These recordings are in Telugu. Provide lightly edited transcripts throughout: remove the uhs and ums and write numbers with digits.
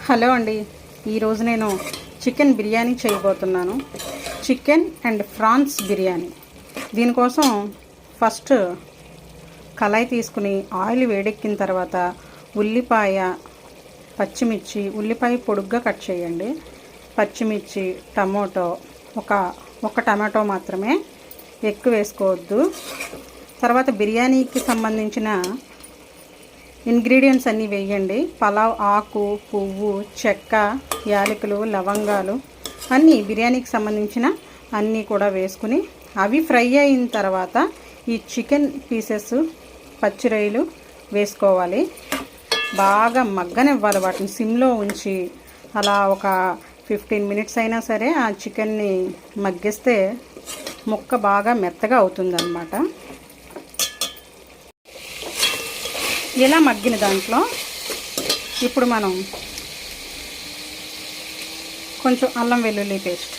హలో అండి, ఈరోజు నేను చికెన్ బిర్యానీ చేయబోతున్నాను. Chicken and prawns biryani. దీనికోసం ఫస్ట్ కళాయి తీసుకుని ఆయిల్ వేడెక్కిన తర్వాత ఉల్లిపాయ, పచ్చిమిర్చి, ఉల్లిపాయ పొడుగ్గా కట్ చేయండి. పచ్చిమిర్చి, టమోటో, ఒక టమాటో మాత్రమే, ఎక్కువ వేసుకోవద్దు. తర్వాత బిర్యానీకి సంబంధించిన ఇంగ్రీడియంట్స్ అన్నీ వేయండి. పలావ్ ఆకు, పువ్వు, చెక్క, యాలకులు, లవంగాలు అన్నీ బిర్యానీకి సంబంధించిన అన్నీ కూడా వేసుకుని అవి ఫ్రై అయిన తర్వాత ఈ చికెన్ పీసెస్, పచ్చిరొయ్యలు వేసుకోవాలి. బాగా మగ్గనివ్వాలి. వాటిని సిమ్లో ఉంచి అలా ఒక 15 మినిట్స్ అయినా సరే ఆ చికెన్ని మగ్గిస్తే ముక్క బాగా మెత్తగా అవుతుందన్నమాట. ఇలా మగ్గిన దాంట్లో ఇప్పుడు మనం కొంచెం అల్లం వెల్లుల్లి పేస్ట్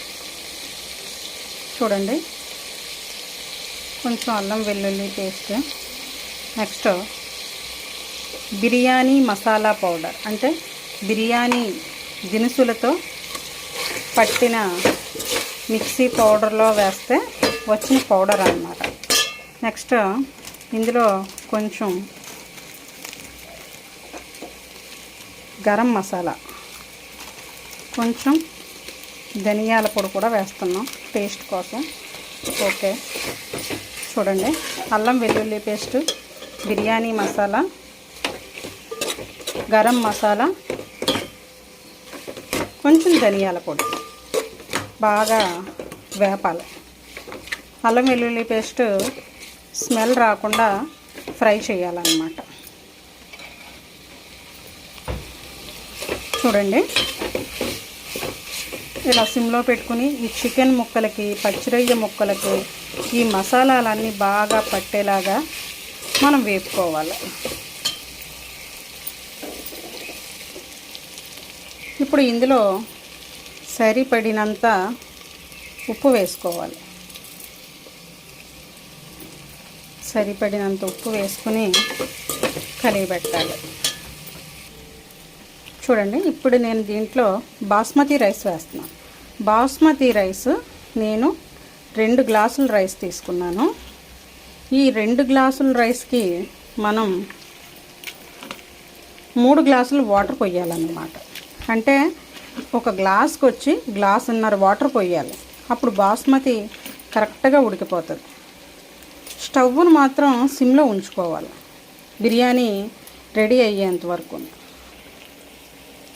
చూడండి, కొంచెం అల్లం వెల్లుల్లి paste. Next biryani masala powder, అంటే బిర్యానీ దినుసులతో పట్టిన మిక్సీ పౌడర్లో వేస్తే వచ్చిన పౌడర్ అన్నమాట. నెక్స్ట్ ఇందులో కొంచెం గరం మసాలా, కొంచెం ధనియాల పొడి కూడా వేస్తున్నాం టేస్ట్ కోసం. ఓకే, చూడండి, అల్లం వెల్లుల్లి పేస్ట్, బిర్యానీ మసాలా, గరం మసాలా, కొంచెం ధనియాల పొడి బాగా వేపాలి. అల్లం వెల్లుల్లి పేస్ట్ స్మెల్ రాకుండా ఫ్రై చేయాలన్నమాట. చూడండి, ఇలా సిమ్లో పెట్టుకుని ఈ చికెన్ ముక్కలకి, పచ్చిరొయ్య ముక్కలకి ఈ మసాలాలన్నీ బాగా పట్టేలాగా మనం వేపుకోవాలి. ఇప్పుడు ఇందులో సరిపడినంత ఉప్పు వేసుకోవాలి. సరిపడినంత ఉప్పు వేసుకుని కలియబెట్టాలి. చూడండి, ఇప్పుడు నేను దీంట్లో బాస్మతి రైస్ వేస్తున్నాను. బాస్మతి రైస్ నేను 2 గ్లాసుల రైస్ తీసుకున్నాను. ఈ 2 గ్లాసుల రైస్కి మనం 3 గ్లాసులు వాటర్ పోయాలన్నమాట. అంటే ఒక గ్లాస్కి వచ్చి గ్లాసున్నర వాటర్ పోయాలి. అప్పుడు బాస్మతి కరెక్ట్గా ఉడికిపోతుంది. స్టవ్ను మాత్రం సిమ్లో ఉంచుకోవాలి బిర్యానీ రెడీ అయ్యేంత వరకు.